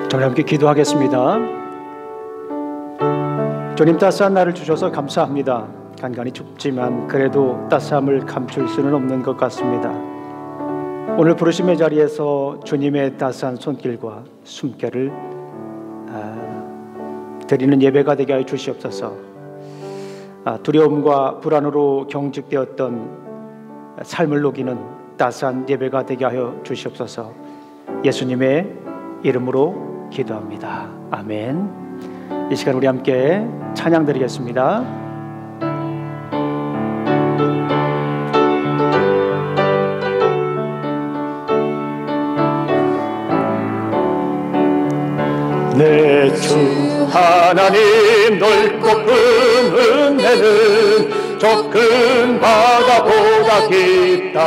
저희 함께 기도하겠습니다. 주님, 따스한 날을 주셔서 감사합니다. 간간히 춥지만 그래도 따스함을 감출 수는 없는 것 같습니다. 오늘 부르심의 자리에서 주님의 따스한 손길과 숨결을 드리는 예배가 되게 하여 주시옵소서. 두려움과 불안으로 경직되었던 삶을 녹이는 따스한 예배가 되게 하여 주시옵소서. 예수님의 이름으로 기도합니다. 아멘. 이 시간 우리 함께 찬양 드리겠습니다. 내 주 하나님 넓고 큰 은혜는 저 큰 바다보다 깊다.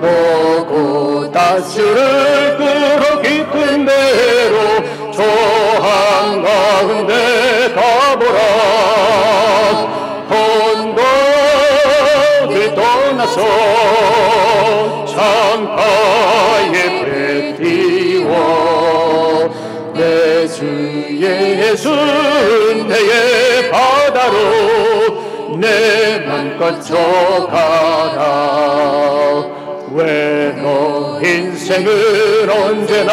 오고 다스를 끌어 깊은 데로 저 한가운데 가보라. 혼돈을 떠나서 창가에 배 띄워 내 주 예수 은혜의 바다로 내 맘껏 져가라. 왜 너 인생은 언제나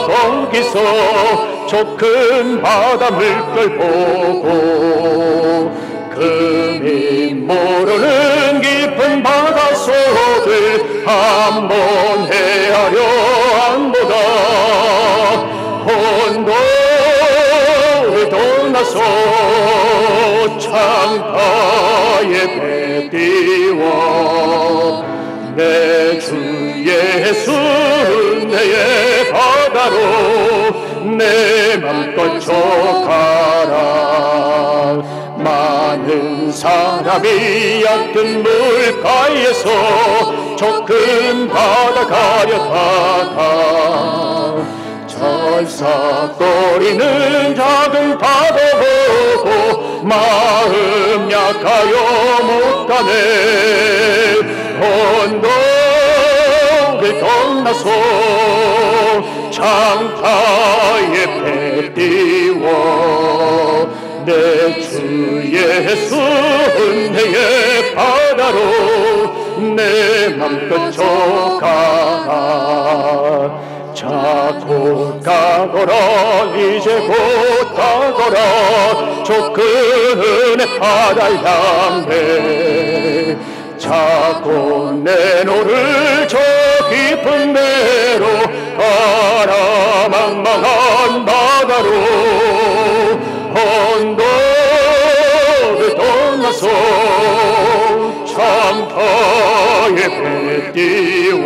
거기서 저 큰 바다 물결 보고 금이 모르는 깊은 바닷속을 한번 헤아려 안보다. 혼돈을 떠나서 창가에 배 띄워 내 주 예수 은혜의 바다로 내 맘껏 져가라. 많은 사람이 얕은 물가에서 저 큰 바다 가려다가 철썩거리는 작은 바다 보고 마음 약하여 못 가네. 혼돈을 떠나서 창가에 배 띄워 내 주 예수 은혜의 바다로 내 맘껏 져가라. 자, 곧 가거라. 이제 곧 가거라. 저 큰 은혜 바다를 향해. 자, 곧 내 노를 저 깊은 데로 가라. 망망한 바다로 혼돈을 떠나서 창가에 배 띄워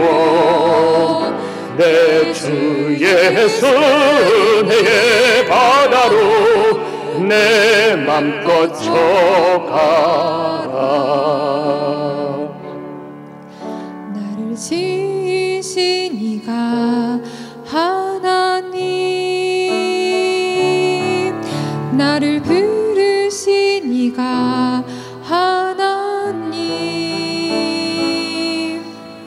내 주 예수 은혜의 바다로 내 맘껏 져가라. 나를 지으신 이가 하나님, 나를 부르신 이가 하나님,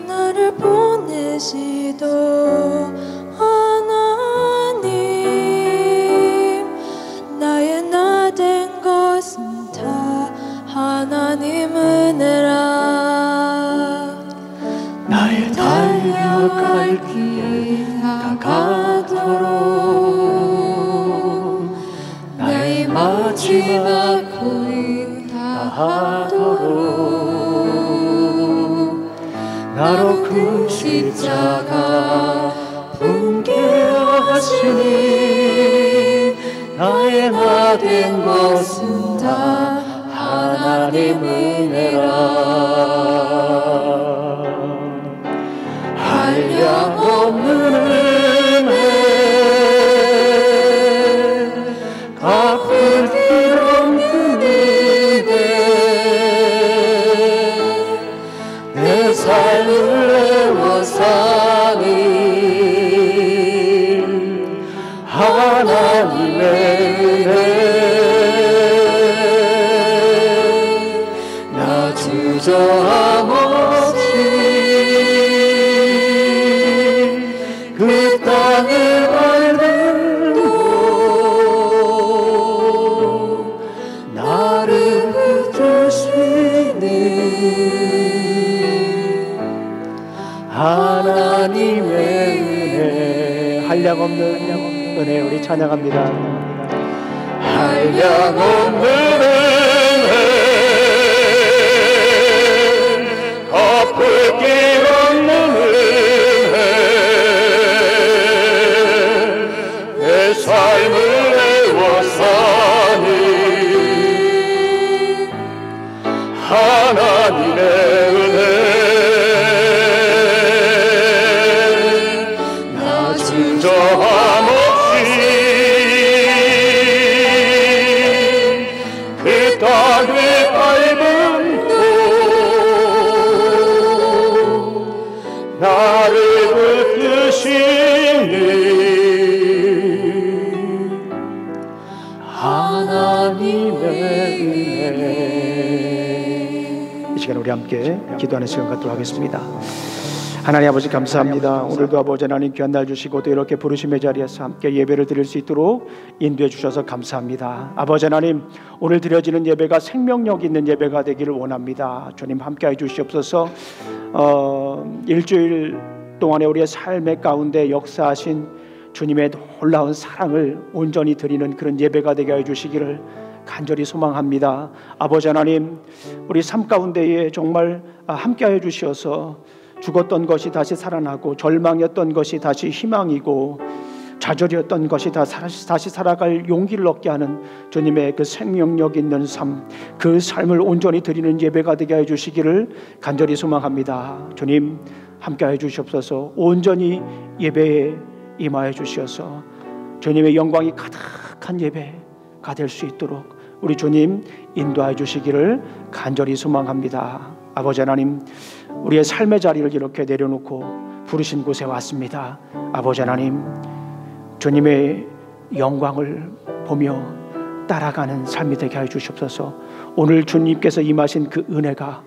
나를 보내시도 하나님, 나의 나 된 것은 다 하나님 은혜라. 나의 달려갈 길 다가도록 나의 마지막 고인 다하도록 나로 그 십자가 품게 하시니 나의 나 된 것은 다 하나님 은혜라. 한량없는 은혜 갚을 길 없는 은혜 내 삶을 내어 사는 하나님의 은혜 나 주저함 없이 그 땅을 하나님의 은혜, 한량없는 은혜 우리 찬양합니다. 한량없는 은혜, 갚을 길 없는 은혜, 내 삶을 애워싸니 하나님의 은혜, 나 진정함 없이 그 땅을 밟은 도 나를 붙드시니 하나님의 은혜. 이 시간 우리 함께 기도하는 시간 갖도록 하겠습니다. 하나님 아버지 감사합니다. 오늘도 아버지 하나님 귀한 날 주시고 또 이렇게 부르심의 자리에서 함께 예배를 드릴 수 있도록 인도해 주셔서 감사합니다. 아버지 하나님, 오늘 드려지는 예배가 생명력 있는 예배가 되기를 원합니다. 주님 함께해 주시옵소서. 일주일 동안에 우리의 삶의 가운데 역사하신 주님의 놀라운 사랑을 온전히 드리는 그런 예배가 되게 해 주시기를 간절히 소망합니다. 아버지 하나님, 우리 삶 가운데에 정말 함께해 주시어서 죽었던 것이 다시 살아나고 절망이었던 것이 다시 희망이고 좌절이었던 것이 다시 살아갈 용기를 얻게 하는 주님의 그 생명력 있는 삶, 그 삶을 온전히 드리는 예배가 되게 해주시기를 간절히 소망합니다. 주님 함께해 주시옵소서. 온전히 예배에 임하여 주시어서 주님의 영광이 가득한 예배가 될 수 있도록 우리 주님 인도해 주시기를 간절히 소망합니다. 아버지 하나님, 우리의 삶의 자리를 이렇게 내려놓고 부르신 곳에 왔습니다. 아버지 하나님, 주님의 영광을 보며 따라가는 삶이 되게 해 주시옵소서. 오늘 주님께서 임하신 그 은혜가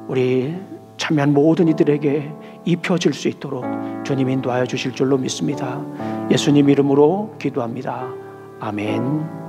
우리 참여한 모든 이들에게 입혀질 수 있도록 주님 인도하여 주실 줄로 믿습니다. 예수님 이름으로 기도합니다. 아멘.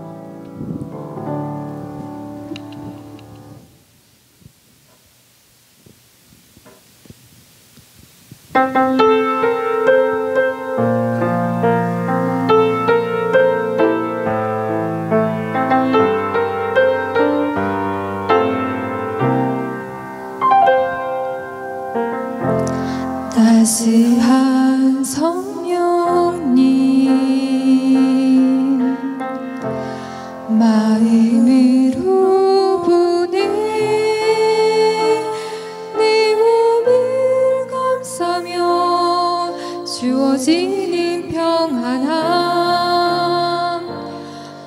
따스한 성령님 마음으로 보내 내 몸을 감싸며 주어지는 평안함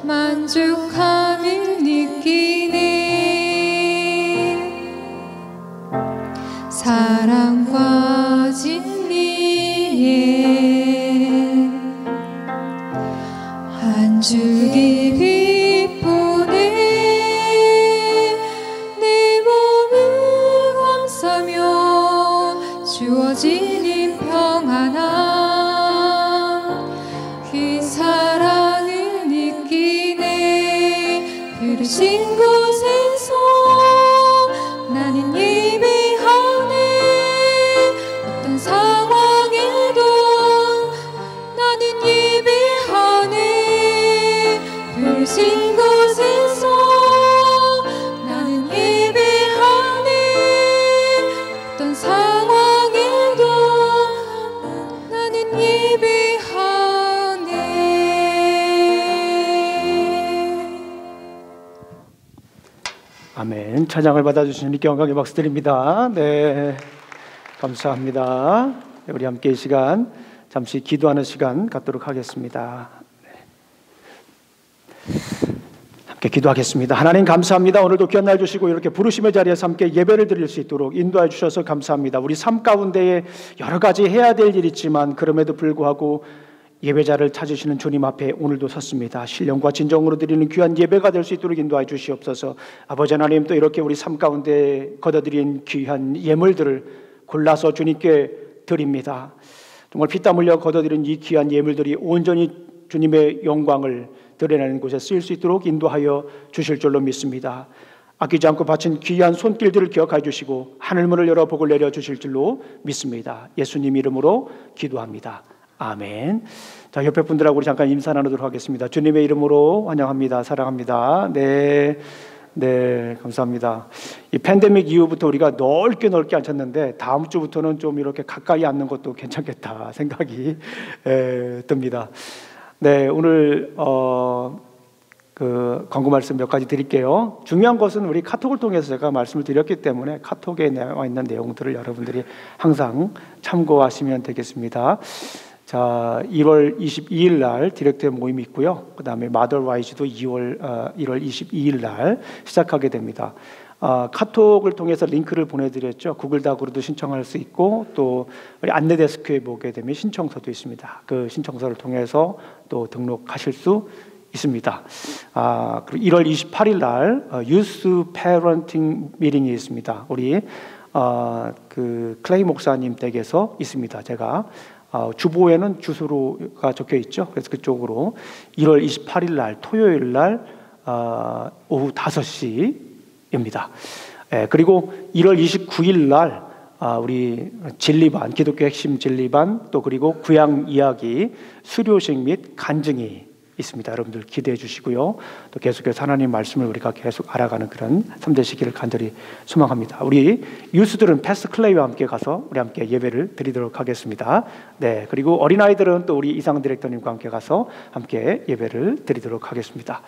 만족함을 느끼네. 사랑과 진리에 한 줄기 빛 보내 내 몸을 감싸며 주어지는 평안함 그 사랑을 느끼네. 부르신 곳에서 나는 예배하네. 어떤 상황에도 나는 예배하네. 부르신 곳에서 나는 예배하네. 어떤 상황에도 나는 예배하네. 아멘. 찬양을 받아주신 주님께 영광의 박수 드립니다. 네, 감사합니다. 우리 함께 이 시간 잠시 기도하는 시간 갖도록 하겠습니다. 함께 기도하겠습니다. 하나님 감사합니다. 오늘도 귀한 날 주시고 이렇게 부르심의 자리에서 함께 예배를 드릴 수 있도록 인도해 주셔서 감사합니다. 우리 삶 가운데에 여러 가지 해야 될 일이 있지만 그럼에도 불구하고 예배자를 찾으시는 주님 앞에 오늘도 섰습니다. 신령과 진정으로 드리는 귀한 예배가 될 수 있도록 인도해 주시옵소서. 아버지 하나님, 또 이렇게 우리 삶 가운데 걷어들인 귀한 예물들을 골라서 주님께 드립니다. 정말 피땀 흘려 걷어들인 이 귀한 예물들이 온전히 주님의 영광을 드러내는 곳에 쓰일 수 있도록 인도하여 주실 줄로 믿습니다. 아끼지 않고 바친 귀한 손길들을 기억하여 주시고 하늘문을 열어 복을 내려 주실 줄로 믿습니다. 예수님 이름으로 기도합니다. 아멘. 자, 옆에 분들하고 우리 잠깐 인사 나누도록 하겠습니다. 주님의 이름으로 환영합니다. 사랑합니다. 네, 감사합니다. 이 팬데믹 이후부터 우리가 넓게 앉혔는데 다음 주부터는 좀 이렇게 가까이 앉는 것도 괜찮겠다 생각이 듭니다. 네, 오늘 광고 말씀 몇 가지 드릴게요. 중요한 것은 우리 카톡을 통해서 제가 말씀을 드렸기 때문에 카톡에 나와 있는 내용들을 여러분들이 항상 참고하시면 되겠습니다. 자, 1월 22일 날 디렉트 모임이 있고요. 그 다음에 마더와이즈도 1월 22일 날 시작하게 됩니다. 카톡을 통해서 링크를 보내드렸죠. 구글 다구로도 신청할 수 있고 또 우리 안내 데스크에 보게 되면 신청서도 있습니다. 그 신청서를 통해서 또 등록하실 수 있습니다. 그리고 1월 28일 날 유스 패런팅 미팅이 있습니다. 우리 그 클레이 목사님 댁에서 있습니다. 제가 주보에는 주소가 적혀 있죠. 그래서 그쪽으로 1월 28일 날 토요일 날 오후 5시입니다. 그리고 1월 29일 날 우리 진리반, 기독교 핵심 진리반, 또 그리고 구약 이야기 수료식 및 간증이 있습니다. 여러분들 기대해 주시고요. 또 계속해서 하나님 말씀을 우리가 계속 알아가는 그런 3대 시기를 간절히 소망합니다. 우리 유스들은 패스트 클레이와 함께 가서 우리 함께 예배를 드리도록 하겠습니다. 네, 그리고 어린아이들은 또 우리 이상 디렉터님과 함께 가서 함께 예배를 드리도록 하겠습니다.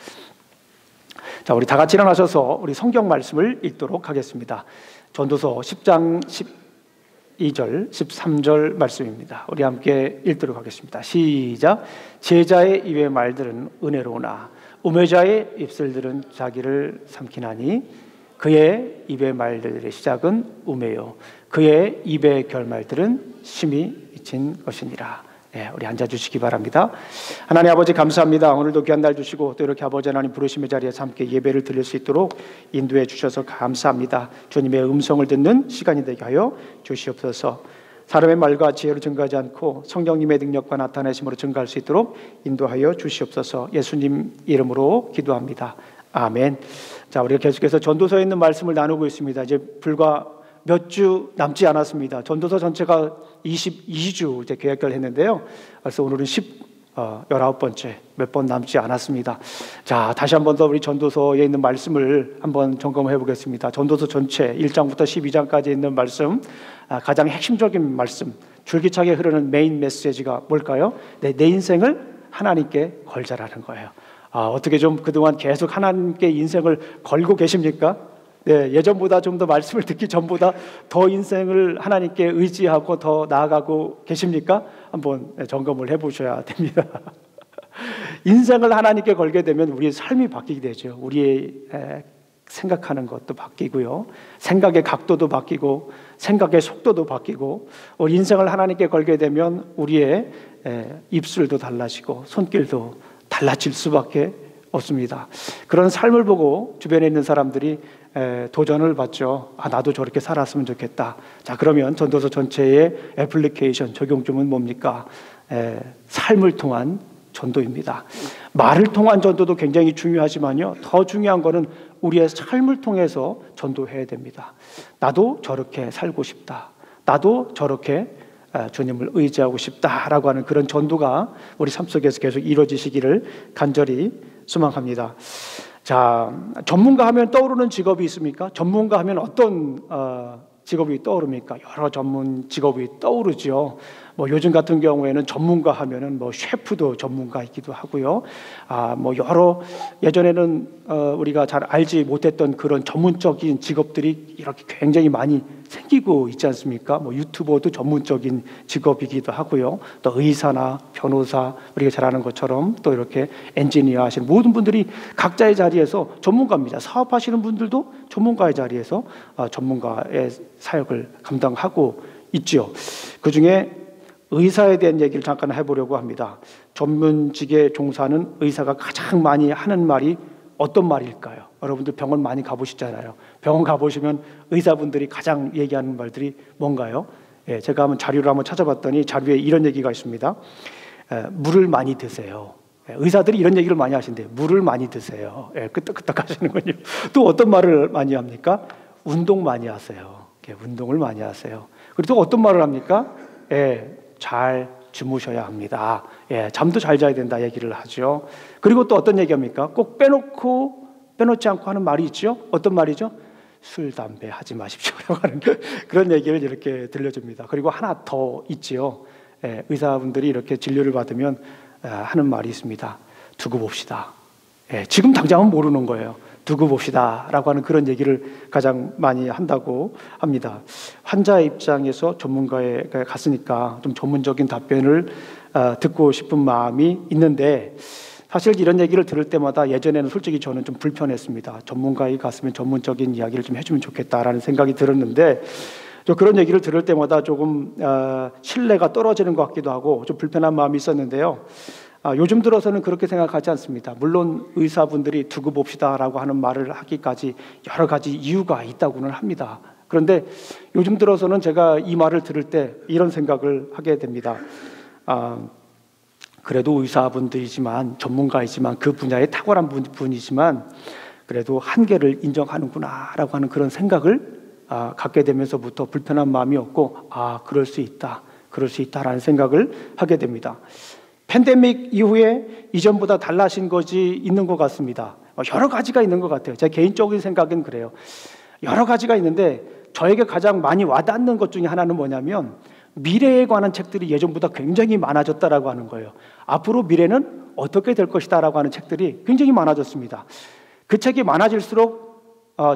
자, 우리 다 같이 일어나셔서 우리 성경 말씀을 읽도록 하겠습니다. 전도서 10장 12절, 13절 말씀입니다. 우리 함께 읽도록 하겠습니다. 시작. 제자의 입의 말들은 은혜로우나 우매자의 입술들은 자기를 삼키나니 그의 입의 말들의 시작은 우매요 그의 입의 결말들은 심히 미친 것이니라. 네, 우리 앉아주시기 바랍니다. 하나님 아버지 감사합니다. 오늘도 귀한 날 주시고 또 이렇게 아버지 하나님 부르심의 자리에서 함께 예배를 드릴 수 있도록 인도해 주셔서 감사합니다. 주님의 음성을 듣는 시간이 되게 하여 주시옵소서. 사람의 말과 지혜로 증가하지 않고 성령님의 능력과 나타내심으로 증가할 수 있도록 인도하여 주시옵소서. 예수님 이름으로 기도합니다. 아멘. 자, 우리가 계속해서 전도서에 있는 말씀을 나누고 있습니다. 이제 불과 몇 주 남지 않았습니다. 전도서 전체가 22주 이제 계획을 했는데요. 그래서 오늘은 19번째, 몇 번 남지 않았습니다. 자, 다시 한 번 더 우리 전도서에 있는 말씀을 한번 점검해 보겠습니다. 전도서 전체 1장부터 12장까지 있는 말씀, 가장 핵심적인 말씀, 줄기차게 흐르는 메인 메시지가 뭘까요? 내 인생을 하나님께 걸자라는 거예요. 어떻게 좀 그동안 계속 하나님께 인생을 걸고 계십니까? 네, 예전보다 좀 더 말씀을 듣기 전보다 더 인생을 하나님께 의지하고 더 나아가고 계십니까? 한번 점검을 해보셔야 됩니다. 인생을 하나님께 걸게 되면 우리의 삶이 바뀌게 되죠. 우리의 생각하는 것도 바뀌고요, 생각의 각도도 바뀌고 생각의 속도도 바뀌고, 우리 인생을 하나님께 걸게 되면 우리의 입술도 달라지고 손길도 달라질 수밖에 없습니다. 그런 삶을 보고 주변에 있는 사람들이 도전을 받죠. 나도 저렇게 살았으면 좋겠다. 자, 그러면 전도서 전체의 애플리케이션 적용점은 뭡니까? 삶을 통한 전도입니다. 말을 통한 전도도 굉장히 중요하지만요, 더 중요한 거는 우리의 삶을 통해서 전도해야 됩니다. 나도 저렇게 살고 싶다. 나도 저렇게 주님을 의지하고 싶다라고 하는 그런 전도가 우리 삶 속에서 계속 이루어지시기를 간절히 소망합니다. 자, 전문가 하면 떠오르는 직업이 있습니까? 전문가 하면 어떤 직업이 떠오릅니까? 여러 전문 직업이 떠오르죠. 요즘 같은 경우에는 전문가 하면은 셰프도 전문가이기도 하고요. 여러 예전에는 우리가 잘 알지 못했던 그런 전문적인 직업들이 이렇게 굉장히 많이 생기고 있지 않습니까? 유튜버도 전문적인 직업이기도 하고요. 또 의사나 변호사, 우리가 잘 아는 것처럼 또 이렇게 엔지니어 하시는 모든 분들이 각자의 자리에서 전문가입니다. 사업하시는 분들도 전문가의 자리에서 전문가의 사역을 감당하고 있죠. 그 중에 의사에 대한 얘기를 잠깐 해보려고 합니다. 전문직에 종사하는 의사가 가장 많이 하는 말이 어떤 말일까요? 여러분들 병원 많이 가보시잖아요. 병원 가보시면 의사분들이 가장 얘기하는 말들이 뭔가요? 제가 한번 자료를 한번 찾아봤더니 자료에 이런 얘기가 있습니다. 물을 많이 드세요. 의사들이 이런 얘기를 많이 하신대요. 물을 많이 드세요. 끄떡끄떡 하시는군요. 또 어떤 말을 많이 합니까? 운동 많이 하세요. 운동을 많이 하세요. 그리고 또 어떤 말을 합니까? 잘 주무셔야 합니다. 잠도 잘 자야 된다 얘기를 하죠. 그리고 또 어떤 얘기합니까? 꼭 빼놓지 않고 하는 말이 있죠. 어떤 말이죠? 술, 담배 하지 마십시오라고 하는 그런 얘기를 이렇게 들려줍니다. 그리고 하나 더 있지요. 의사분들이 이렇게 진료를 받으면 하는 말이 있습니다. 두고 봅시다. 지금 당장은 모르는 거예요. 두고 봅시다 라고 하는 그런 얘기를 가장 많이 한다고 합니다. 환자의 입장에서 전문가에 갔으니까 좀 전문적인 답변을 듣고 싶은 마음이 있는데, 사실 이런 얘기를 들을 때마다 예전에는 솔직히 저는 좀 불편했습니다. 전문가에 갔으면 전문적인 이야기를 좀 해주면 좋겠다라는 생각이 들었는데, 그런 얘기를 들을 때마다 조금 신뢰가 떨어지는 것 같기도 하고 좀 불편한 마음이 있었는데요. 요즘 들어서는 그렇게 생각하지 않습니다. 물론 의사분들이 두고 봅시다라고 하는 말을 하기까지 여러 가지 이유가 있다고는 합니다. 그런데 요즘 들어서는 제가 이 말을 들을 때 이런 생각을 하게 됩니다. 그래도 의사분들이지만 전문가이지만 그 분야에 탁월한 분이지만 그래도 한계를 인정하는구나라고 하는 그런 생각을 갖게 되면서부터 불편한 마음이었고, 그럴 수 있다라는 생각을 하게 됩니다. 팬데믹 이후에 이전보다 달라진 것이 있는 것 같습니다. 여러 가지가 있는 것 같아요. 제 개인적인 생각은 그래요. 여러 가지가 있는데 저에게 가장 많이 와닿는 것 중에 하나는 뭐냐면, 미래에 관한 책들이 예전보다 굉장히 많아졌다라고 하는 거예요. 앞으로 미래는 어떻게 될 것이다라고 하는 책들이 굉장히 많아졌습니다. 그 책이 많아질수록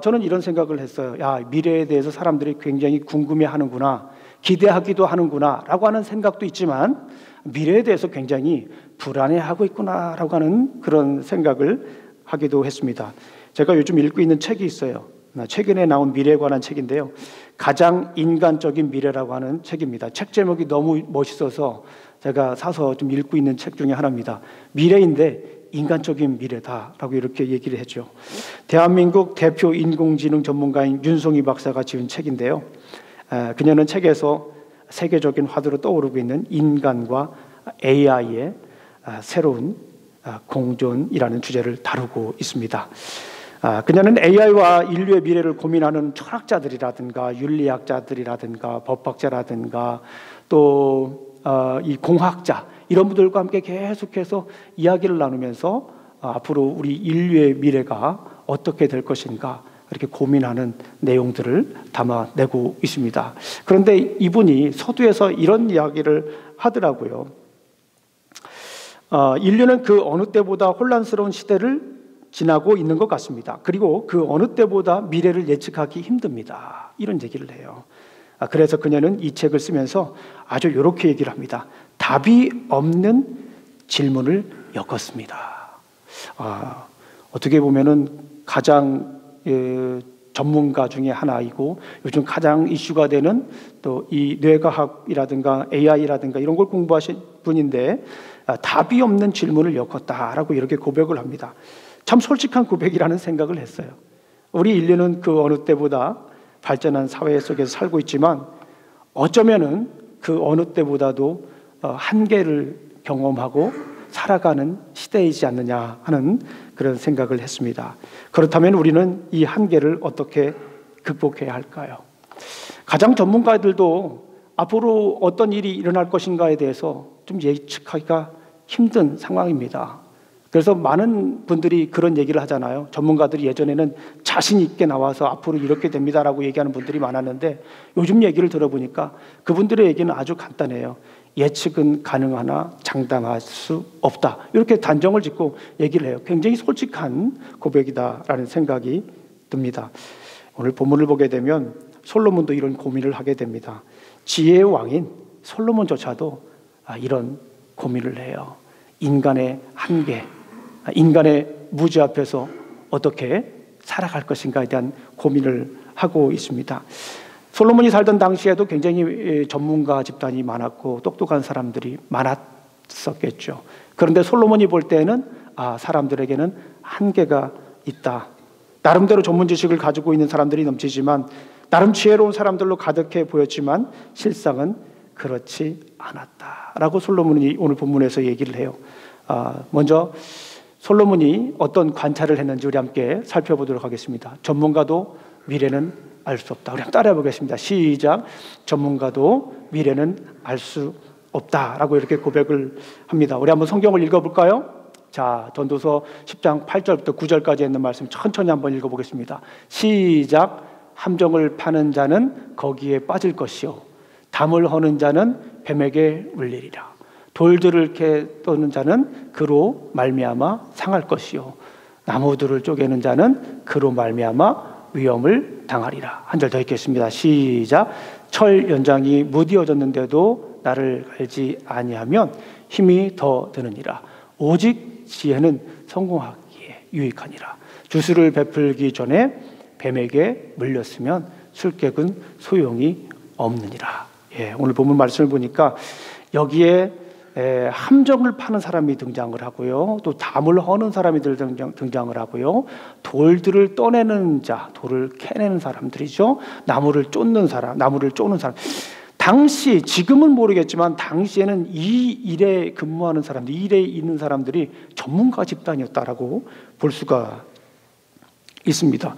저는 이런 생각을 했어요. 미래에 대해서 사람들이 굉장히 궁금해하는구나, 기대하기도 하는구나 라고 하는 생각도 있지만 미래에 대해서 굉장히 불안해하고 있구나라고 하는 그런 생각을 하기도 했습니다. 제가 요즘 읽고 있는 책이 있어요. 최근에 나온 미래에 관한 책인데요. 가장 인간적인 미래라고 하는 책입니다. 책 제목이 너무 멋있어서 제가 사서 좀 읽고 있는 책 중에 하나입니다. 미래인데 인간적인 미래다라고 이렇게 얘기를 했죠. 대한민국 대표 인공지능 전문가인 윤송희 박사가 지은 책인데요. 그녀는 책에서 세계적인 화두로 떠오르고 있는 인간과 AI의 새로운 공존이라는 주제를 다루고 있습니다. 그녀는 AI와 인류의 미래를 고민하는 철학자들이라든가 윤리학자들이라든가 법학자라든가 또 이 공학자 이런 분들과 함께 계속해서 이야기를 나누면서 앞으로 우리 인류의 미래가 어떻게 될 것인가 이렇게 고민하는 내용들을 담아내고 있습니다. 그런데 이분이 서두에서 이런 이야기를 하더라고요. 인류는 그 어느 때보다 혼란스러운 시대를 지나고 있는 것 같습니다. 그리고 그 어느 때보다 미래를 예측하기 힘듭니다. 이런 얘기를 해요. 그래서 그녀는 이 책을 쓰면서 아주 이렇게 얘기를 합니다. 답이 없는 질문을 엮었습니다. 어떻게 보면은 가장 전문가 중에 하나이고 요즘 가장 이슈가 되는 또 이 뇌과학이라든가 AI라든가 이런 걸 공부하신 분인데 답이 없는 질문을 엮었다라고 이렇게 고백을 합니다. 참 솔직한 고백이라는 생각을 했어요. 우리 인류는 그 어느 때보다 발전한 사회 속에서 살고 있지만 어쩌면은 그 어느 때보다도 한계를 경험하고 살아가는 시대이지 않느냐 하는 그런 생각을 했습니다. 그렇다면 우리는 이 한계를 어떻게 극복해야 할까요? 가장 전문가들도 앞으로 어떤 일이 일어날 것인가에 대해서 좀 예측하기가 힘든 상황입니다. 그래서 많은 분들이 그런 얘기를 하잖아요. 전문가들이 예전에는 자신 있게 나와서 앞으로 이렇게 됩니다라고 얘기하는 분들이 많았는데 요즘 얘기를 들어보니까 그분들의 얘기는 아주 간단해요. 예측은 가능하나 장담할 수 없다. 이렇게 단정을 짓고 얘기를 해요. 굉장히 솔직한 고백이다라는 생각이 듭니다. 오늘 본문을 보게 되면 솔로몬도 이런 고민을 하게 됩니다. 지혜의 왕인 솔로몬조차도 이런 고민을 해요. 인간의 한계, 인간의 무지 앞에서 어떻게 살아갈 것인가에 대한 고민을 하고 있습니다. 솔로몬이 살던 당시에도 굉장히 전문가 집단이 많았고 똑똑한 사람들이 많았었겠죠. 그런데 솔로몬이 볼 때는 사람들에게는 한계가 있다. 나름대로 전문 지식을 가지고 있는 사람들이 넘치지만 나름 지혜로운 사람들로 가득해 보였지만 실상은 그렇지 않았다라고 솔로몬이 오늘 본문에서 얘기를 해요. 먼저 솔로몬이 어떤 관찰을 했는지 우리 함께 살펴보도록 하겠습니다. 전문가도 미래는 알 수 없다. 우리 한번 따라해 보겠습니다. 시작. 전문가도 미래는 알 수 없다라고 이렇게 고백을 합니다. 우리 한번 성경을 읽어볼까요? 자, 전도서 10장 8절부터 9절까지 있는 말씀 천천히 한번 읽어보겠습니다. 시작. 함정을 파는 자는 거기에 빠질 것이요 담을 허는 자는 뱀에게 물리리라. 돌들을 캐 떠는 자는 그로 말미암아 상할 것이요 나무들을 쪼개는 자는 그로 말미암아 위험을 당하리라. 한 절 더 읽겠습니다. 시작. 철 연장이 무디어졌는데도 나를 알지 아니하면 힘이 더 드느니라. 오직 지혜는 성공하기에 유익하니라. 주술을 베풀기 전에 뱀에게 물렸으면 술객은 소용이 없느니라. 오늘 본문 말씀을 보니까 여기에 함정을 파는 사람이 등장을 하고요, 또 담을 허는 사람이 등장을 하고요, 돌들을 떠내는 자, 돌을 캐내는 사람들이죠. 나무를 쫓는 사람. 당시, 지금은 모르겠지만 당시에는 이 일에 근무하는 사람들, 이 일에 있는 사람들이 전문가 집단이었다라고 볼 수가 있습니다.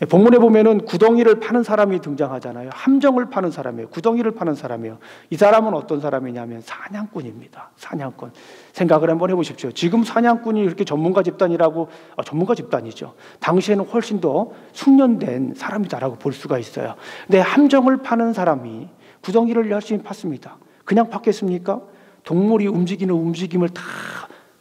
본문에 보면은 구덩이를 파는 사람이 등장하잖아요. 함정을 파는 사람이에요. 구덩이를 파는 사람이에요. 이 사람은 어떤 사람이냐면 사냥꾼입니다. 사냥꾼. 생각을 한번 해보십시오. 지금 사냥꾼이 이렇게 전문가 집단이라고, 전문가 집단이죠. 당시에는 훨씬 더 숙련된 사람이다라고 볼 수가 있어요. 근데 함정을 파는 사람이 구덩이를 열심히 팠습니다. 그냥 팠겠습니까? 동물이 움직이는 움직임을 다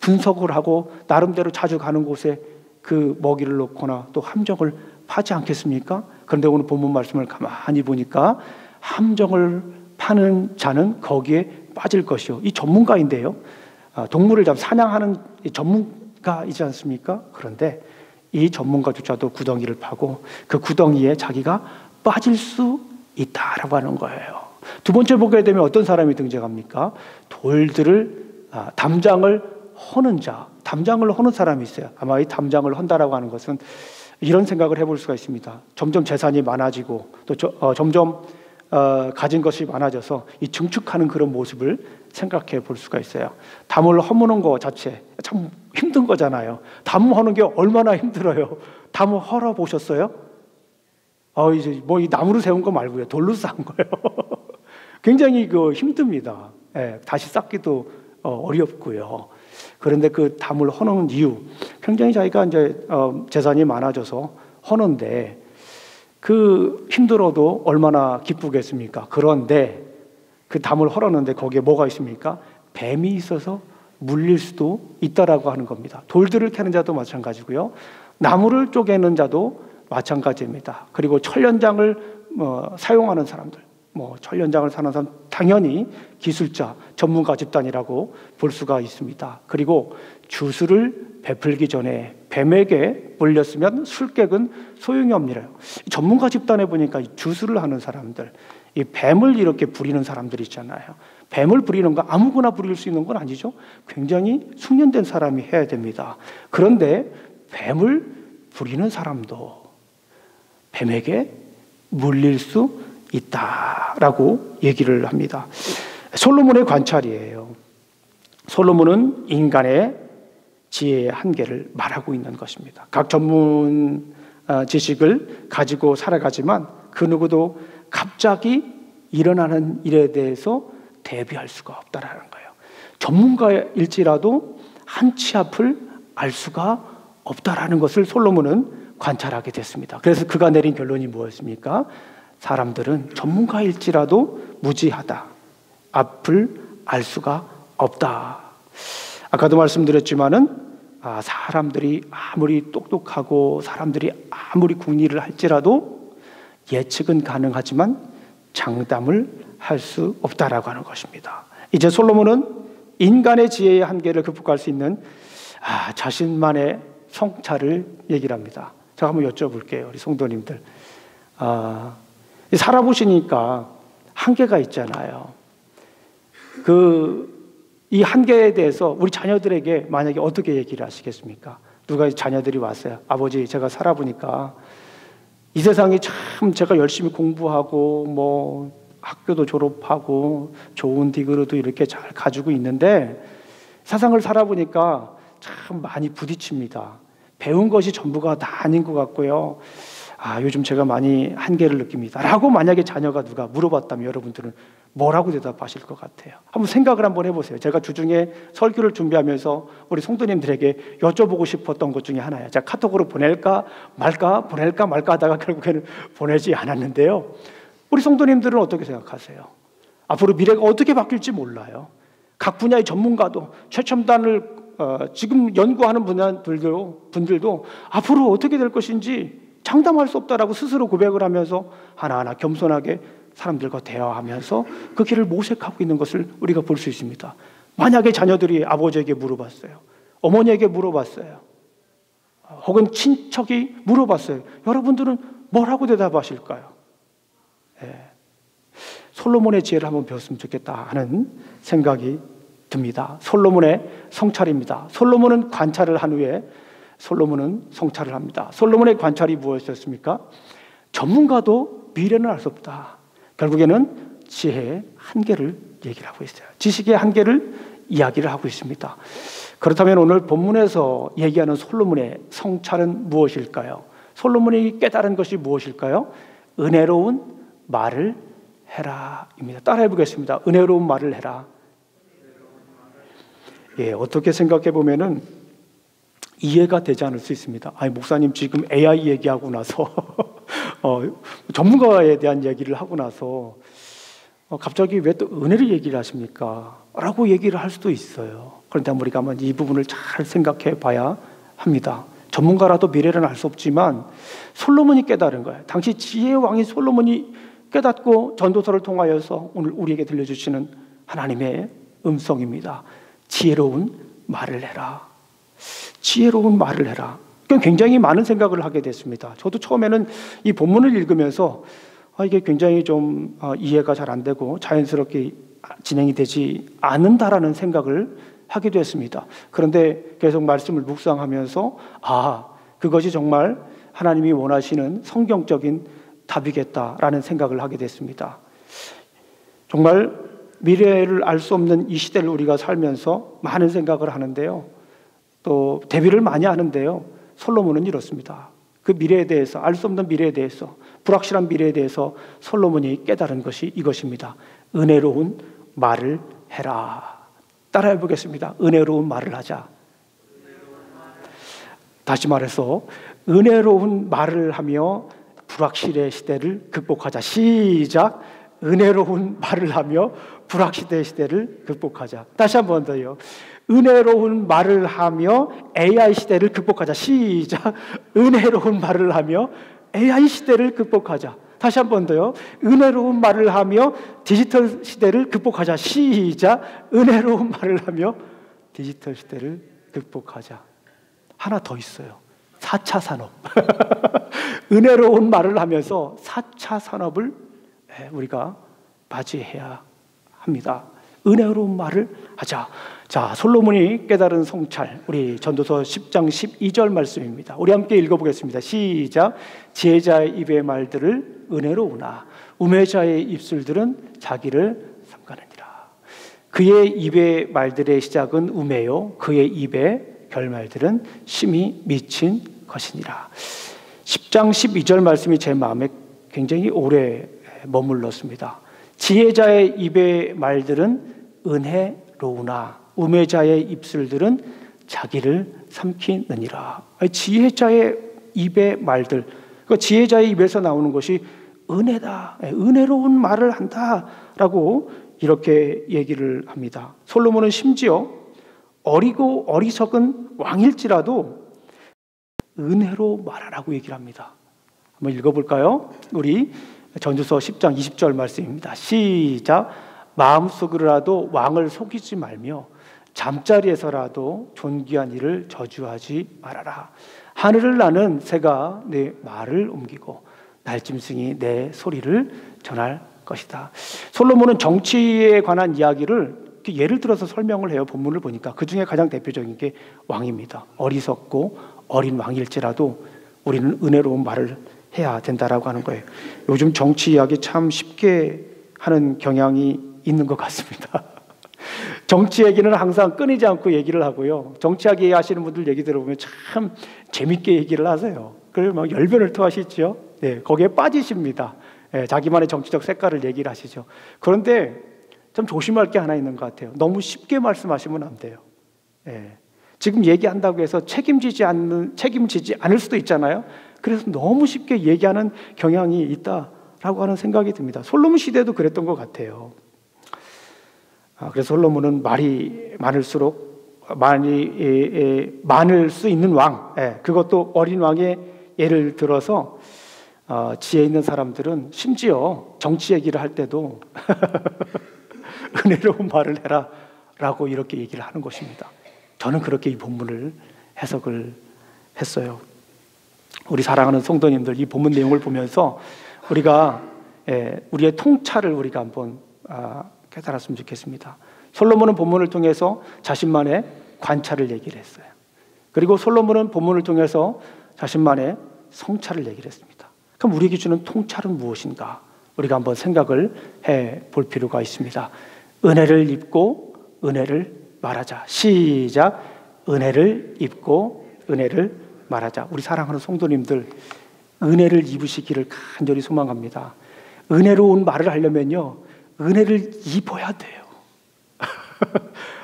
분석을 하고 나름대로 자주 가는 곳에 그 먹이를 놓거나 또 함정을 파지 않겠습니까? 그런데 오늘 본문 말씀을 가만히 보니까 함정을 파는 자는 거기에 빠질 것이요. 이 전문가인데요. 동물을 사냥하는 전문가이지 않습니까? 그런데 이 전문가조차도 구덩이를 파고 그 구덩이에 자기가 빠질 수 있다라고 하는 거예요. 두 번째 보게 되면 어떤 사람이 등장합니까? 돌들을 담장을 허는 자, 담장을 허는 사람이 있어요. 아마 이 담장을 헌다라고 하는 것은 이런 생각을 해볼 수가 있습니다. 점점 재산이 많아지고 또 점점 가진 것이 많아져서 이 증축하는 그런 모습을 생각해 볼 수가 있어요. 담을 허무는 것 자체 참 힘든 거잖아요. 담 허는 게 얼마나 힘들어요. 담을 헐어 보셨어요? 이제 뭐 이 나무로 세운 거 말고요, 돌로 쌓은 거예요. 굉장히 힘듭니다. 다시 쌓기도 어렵고요. 그런데 그 담을 허는 이유, 굉장히 자기가 이제 재산이 많아져서 허는데 그 힘들어도 얼마나 기쁘겠습니까? 그런데 그 담을 헐었는데 거기에 뭐가 있습니까? 뱀이 있어서 물릴 수도 있다라고 하는 겁니다. 돌들을 캐는 자도 마찬가지고요, 나무를 쪼개는 자도 마찬가지입니다. 그리고 철연장을 사용하는 사람들, 철연장을 사는 사람 당연히 기술자, 전문가 집단이라고 볼 수가 있습니다. 그리고 주술을 베풀기 전에 뱀에게 물렸으면 술객은 소용이 없니라요. 전문가 집단에 보니까 이 주술을 하는 사람들, 이 뱀을 이렇게 부리는 사람들 있잖아요. 뱀을 부리는 거 아무거나 부릴 수 있는 건 아니죠. 굉장히 숙련된 사람이 해야 됩니다. 그런데 뱀을 부리는 사람도 뱀에게 물릴 수 있다라고 얘기를 합니다. 솔로몬의 관찰이에요. 솔로몬은 인간의 지혜의 한계를 말하고 있는 것입니다. 각 전문 지식을 가지고 살아가지만 그 누구도 갑자기 일어나는 일에 대해서 대비할 수가 없다라는 거예요. 전문가일지라도 한 치 앞을 알 수가 없다라는 것을 솔로몬은 관찰하게 됐습니다. 그래서 그가 내린 결론이 무엇입니까? 사람들은 전문가일지라도 무지하다. 앞을 알 수가 없다. 아까도 말씀드렸지만은 사람들이 아무리 똑똑하고 사람들이 아무리 궁리를 할지라도 예측은 가능하지만 장담을 할 수 없다라고 하는 것입니다. 이제 솔로몬은 인간의 지혜의 한계를 극복할 수 있는 자신만의 성찰을 얘기를 합니다. 제가 한번 여쭤볼게요. 우리 성도님들. 살아보시니까 한계가 있잖아요. 이 한계에 대해서 우리 자녀들에게 만약에 어떻게 얘기를 하시겠습니까? 누가 자녀들이 왔어요. 아버지, 제가 살아보니까 이 세상에 참 제가 열심히 공부하고 학교도 졸업하고 좋은 디그리도 이렇게 잘 가지고 있는데 세상을 살아보니까 참 많이 부딪힙니다. 배운 것이 전부가 다 아닌 것 같고요. 요즘 제가 많이 한계를 느낍니다 라고 만약에 자녀가 누가 물어봤다면 여러분들은 뭐라고 대답하실 것 같아요? 한번 생각을 한번 해보세요. 제가 주중에 설교를 준비하면서 우리 성도님들에게 여쭤보고 싶었던 것 중에 하나예요. 제가 카톡으로 보낼까 말까 하다가 결국에는 보내지 않았는데요. 우리 성도님들은 어떻게 생각하세요? 앞으로 미래가 어떻게 바뀔지 몰라요. 각 분야의 전문가도 최첨단을 지금 연구하는 분들도 앞으로 어떻게 될 것인지 장담할 수 없다라고 스스로 고백을 하면서 하나하나 겸손하게 사람들과 대화하면서 그 길을 모색하고 있는 것을 우리가 볼 수 있습니다. 만약에 자녀들이 아버지에게 물어봤어요, 어머니에게 물어봤어요, 혹은 친척이 물어봤어요. 여러분들은 뭐라고 대답하실까요? 솔로몬의 지혜를 한번 배웠으면 좋겠다 하는 생각이 듭니다. 솔로몬의 성찰입니다. 솔로몬은 관찰을 한 후에 솔로몬은 성찰을 합니다. 솔로몬의 관찰이 무엇이었습니까? 전문가도 미래는 알 수 없다. 결국에는 지혜의 한계를 얘기를 하고 있어요. 지식의 한계를 이야기를 하고 있습니다. 그렇다면 오늘 본문에서 얘기하는 솔로몬의 성찰은 무엇일까요? 솔로몬이 깨달은 것이 무엇일까요? 은혜로운 말을 해라 입니다. 따라해 보겠습니다. 은혜로운 말을 해라. 어떻게 생각해 보면은 이해가 되지 않을 수 있습니다. 목사님 지금 AI 얘기하고 나서 전문가에 대한 얘기를 하고 나서 갑자기 왜 또 은혜를 얘기를 하십니까? 라고 얘기를 할 수도 있어요. 그런데 우리가 한번 이 부분을 잘 생각해 봐야 합니다. 전문가라도 미래는 알 수 없지만 솔로몬이 깨달은 거예요. 당시 지혜의 왕인 솔로몬이 깨닫고 전도서를 통하여서 오늘 우리에게 들려주시는 하나님의 음성입니다. 지혜로운 말을 해라. 지혜로운 말을 해라. 굉장히 많은 생각을 하게 됐습니다. 저도 처음에는 이 본문을 읽으면서 이게 굉장히 좀 이해가 잘 안 되고 자연스럽게 진행이 되지 않는다라는 생각을 하게 됐습니다. 그런데 계속 말씀을 묵상하면서 그것이 정말 하나님이 원하시는 성경적인 답이겠다라는 생각을 하게 됐습니다. 정말 미래를 알 수 없는 이 시대를 우리가 살면서 많은 생각을 하는데요. 또 대비를 많이 하는데요. 솔로몬은 이렇습니다. 그 미래에 대해서, 알 수 없는 미래에 대해서, 불확실한 미래에 대해서 솔로몬이 깨달은 것이 이것입니다. 은혜로운 말을 해라. 따라해 보겠습니다. 은혜로운 말을 하자. 다시 말해서 은혜로운 말을 하며 불확실의 시대를 극복하자. 시작. 은혜로운 말을 하며 불확실의 시대를 극복하자. 다시 한 번 더요. 은혜로운 말을 하며 AI 시대를 극복하자. 시작. 은혜로운 말을 하며 AI 시대를 극복하자. 다시 한 번 더요. 은혜로운 말을 하며 디지털 시대를 극복하자. 시작. 은혜로운 말을 하며 디지털 시대를 극복하자. 하나 더 있어요. 4차 산업. 은혜로운 말을 하면서 4차 산업을 우리가 맞이해야 합니다. 은혜로운 말을 하자. 자, 솔로몬이 깨달은 성찰, 우리 전도서 10장 12절 말씀입니다. 우리 함께 읽어보겠습니다. 시작. 지혜자의 입의 말들을 은혜로우나 우매자의 입술들은 자기를 삼가느니라. 그의 입의 말들의 시작은 우매요 그의 입의 결말들은 심히 미친 것이니라. 10장 12절 말씀이 제 마음에 굉장히 오래 머물렀습니다. 지혜자의 입의 말들은 은혜로우나 우매자의 입술들은 자기를 삼키느니라. 지혜자의 입의 말들, 그 지혜자의 입에서 나오는 것이 은혜다, 은혜로운 말을 한다라고 이렇게 얘기를 합니다. 솔로몬은 심지어 어리고 어리석은 왕일지라도 은혜로 말하라고 얘기를 합니다. 한번 읽어볼까요? 우리 전도서 10장 20절 말씀입니다. 시작. 마음속으로라도 왕을 속이지 말며 잠자리에서라도 존귀한 일을 저주하지 말아라. 하늘을 나는 새가 내 말을 옮기고 날짐승이 내 소리를 전할 것이다. 솔로몬은 정치에 관한 이야기를 예를 들어서 설명을 해요. 본문을 보니까 그 중에 가장 대표적인 게 왕입니다. 어리석고 어린 왕일지라도 우리는 은혜로운 말을 해야 된다라고 하는 거예요. 요즘 정치 이야기 참 쉽게 하는 경향이 있는 것 같습니다. 정치 얘기는 항상 끊이지 않고 얘기를 하고요. 정치하게 하시는 분들 얘기 들어보면 참 재밌게 얘기를 하세요. 그걸 막 열변을 토하시죠. 네, 거기에 빠지십니다. 네, 자기만의 정치적 색깔을 얘기를 하시죠. 그런데 좀 조심할 게 하나 있는 것 같아요. 너무 쉽게 말씀하시면 안 돼요. 네, 지금 얘기한다고 해서 책임지지 않을 수도 있잖아요. 그래서 너무 쉽게 얘기하는 경향이 있다라고 하는 생각이 듭니다. 솔로몬 시대도 그랬던 것 같아요. 그래서 솔로몬은 말이 많을수록 많을 수 있는 왕, 그것도 어린 왕의 예를 들어서 지혜 있는 사람들은 심지어 정치 얘기를 할 때도 은혜로운 말을 해라 라고 이렇게 얘기를 하는 것입니다. 저는 그렇게 이 본문을 해석을 했어요. 우리 사랑하는 성도님들, 이 본문 내용을 보면서 우리가 우리의 통찰을 우리가 한번 깨달았으면 좋겠습니다. 솔로몬은 본문을 통해서 자신만의 관찰을 얘기를 했어요. 그리고 솔로몬은 본문을 통해서 자신만의 성찰을 얘기를 했습니다. 그럼 우리에게 주는 통찰은 무엇인가? 우리가 한번 생각을 해볼 필요가 있습니다. 은혜를 입고 은혜를 말하자. 시작. 은혜를 입고 은혜를 말하자. 우리 사랑하는 성도님들, 은혜를 입으시기를 간절히 소망합니다. 은혜로운 말을 하려면요, 은혜를 입어야 돼요.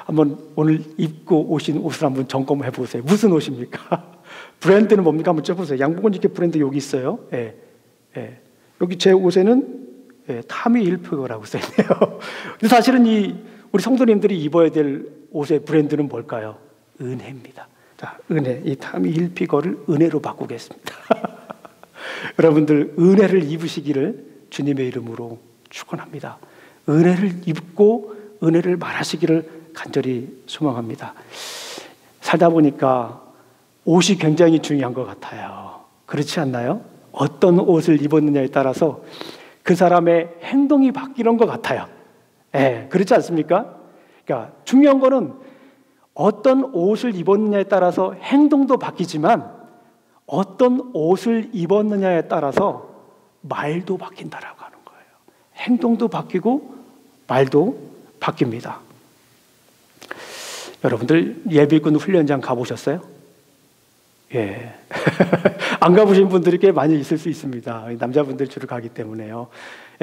한번 오늘 입고 오신 옷을 한번 점검해 보세요. 무슨 옷입니까? 브랜드는 뭡니까? 한번 쪄보세요. 양복은지게 브랜드 여기 있어요. 여기 제 옷에는 타미 힐피거라고 써있네요. 근데 사실은 우리 성도님들이 입어야 될 옷의 브랜드는 뭘까요? 은혜입니다. 자, 은혜, 이 타미 힐피거를 은혜로 바꾸겠습니다. 여러분들 은혜를 입으시기를 주님의 이름으로 축원합니다. 은혜를 입고 은혜를 말하시기를 간절히 소망합니다. 살다 보니까 옷이 굉장히 중요한 것 같아요. 그렇지 않나요? 어떤 옷을 입었느냐에 따라서 그 사람의 행동이 바뀌는 것 같아요. 그렇지 않습니까? 그러니까 중요한 거는 어떤 옷을 입었느냐에 따라서 행동도 바뀌지만 어떤 옷을 입었느냐에 따라서 말도 바뀐다라고 하는 거예요. 행동도 바뀌고 말도 바뀝니다. 여러분들 예비군 훈련장 가보셨어요? 예. 안 가보신 분들이 꽤 많이 있을 수 있습니다. 남자분들 주로 가기 때문에요.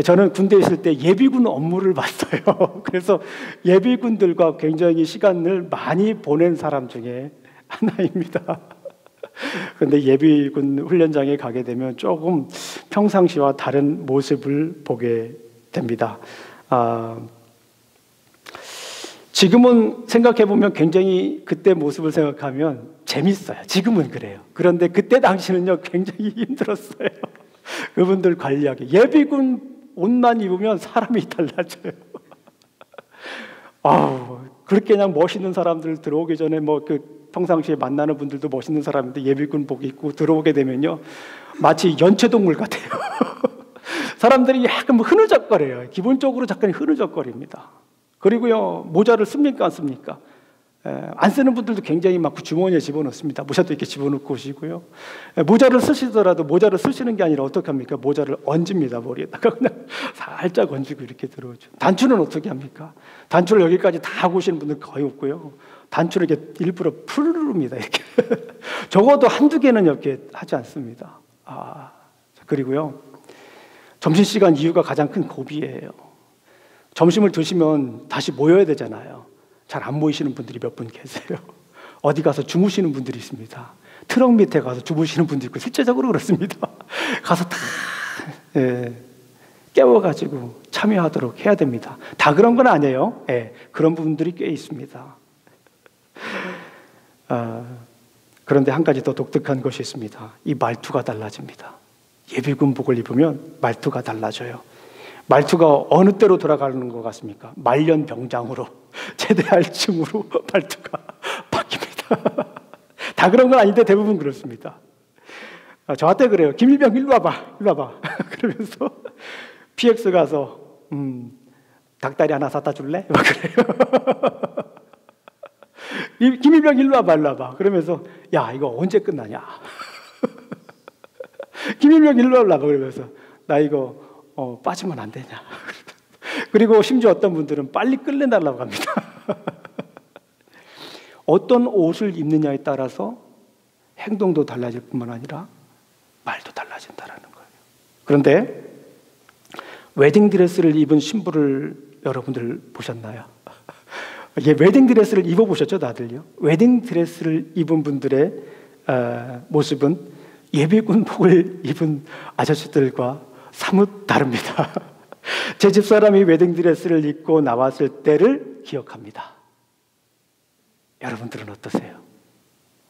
저는 군대에 있을 때 예비군 업무를 봤어요. 그래서 예비군들과 굉장히 시간을 많이 보낸 사람 중에 하나입니다. 그런데 예비군 훈련장에 가게 되면 조금 평상시와 다른 모습을 보게 됩니다. 지금은 생각해보면 굉장히 그때 모습을 생각하면 재밌어요. 지금은 그래요. 그런데 그때 당시는요 굉장히 힘들었어요. 그분들 관리하기. 예비군 옷만 입으면 사람이 달라져요. 그렇게 그냥 멋있는 사람들 들어오기 전에 평상시에 만나는 분들도 멋있는 사람인데 예비군 복 입고 들어오게 되면요 마치 연체동물 같아요. 사람들이 약간 흐느적거려요. 기본적으로 잠깐 흐느적거립니다. 그리고요 모자를 씁니까 안 씁니까? 안 쓰는 분들도 굉장히 막 주머니에 집어넣습니다. 모자도 이렇게 집어넣고 오시고요. 모자를 쓰시더라도 모자를 쓰시는 게 아니라 어떻게 합니까? 모자를 얹습니다. 머리에다가 그냥 살짝 얹고 이렇게 들어오죠. 단추는 어떻게 합니까? 단추를 여기까지 다 하고 오시는 분들 거의 없고요. 단추를 이렇게 일부러 풀릅니다. 이렇게 적어도 한두 개는 이렇게 하지 않습니다. 그리고요 점심시간 이후가 가장 큰 고비예요. 점심을 드시면 다시 모여야 되잖아요. 잘 안 모이시는 분들이 몇 분 계세요. 어디 가서 주무시는 분들이 있습니다. 트럭 밑에 가서 주무시는 분도 있고 실제적으로 그렇습니다. 가서 다 깨워가지고 참여하도록 해야 됩니다. 다 그런 건 아니에요. 그런 분들이 꽤 있습니다. 그런데 한 가지 더 독특한 것이 있습니다. 이 말투가 달라집니다. 예비군복을 입으면 말투가 달라져요. 말투가 어느 때로 돌아가는 것 같습니까? 말년병장으로, 제대할증으로 말투가 바뀝니다. 다 그런 건 아닌데 대부분 그렇습니다. 저한테 그래요. 김일병 일로 와봐. 그러면서 PX 가서 닭다리 하나 사다 줄래? 막 그래요. 김일병 일로 와봐. 그러면서 야 이거 언제 끝나냐? 김일병 일로 와봐. 그러면서 나 이거 빠지면 안 되냐? 그리고 심지어 어떤 분들은 빨리 끌려달라고 합니다. 어떤 옷을 입느냐에 따라서 행동도 달라질 뿐만 아니라 말도 달라진다는 거예요. 그런데 웨딩드레스를 입은 신부를 여러분들 보셨나요? 예, 웨딩드레스를 입어보셨죠, 다들요? 웨딩드레스를 입은 분들의 모습은 예비군복을 입은 아저씨들과 사뭇 다릅니다. 제 집사람이 웨딩드레스를 입고 나왔을 때를 기억합니다. 여러분들은 어떠세요?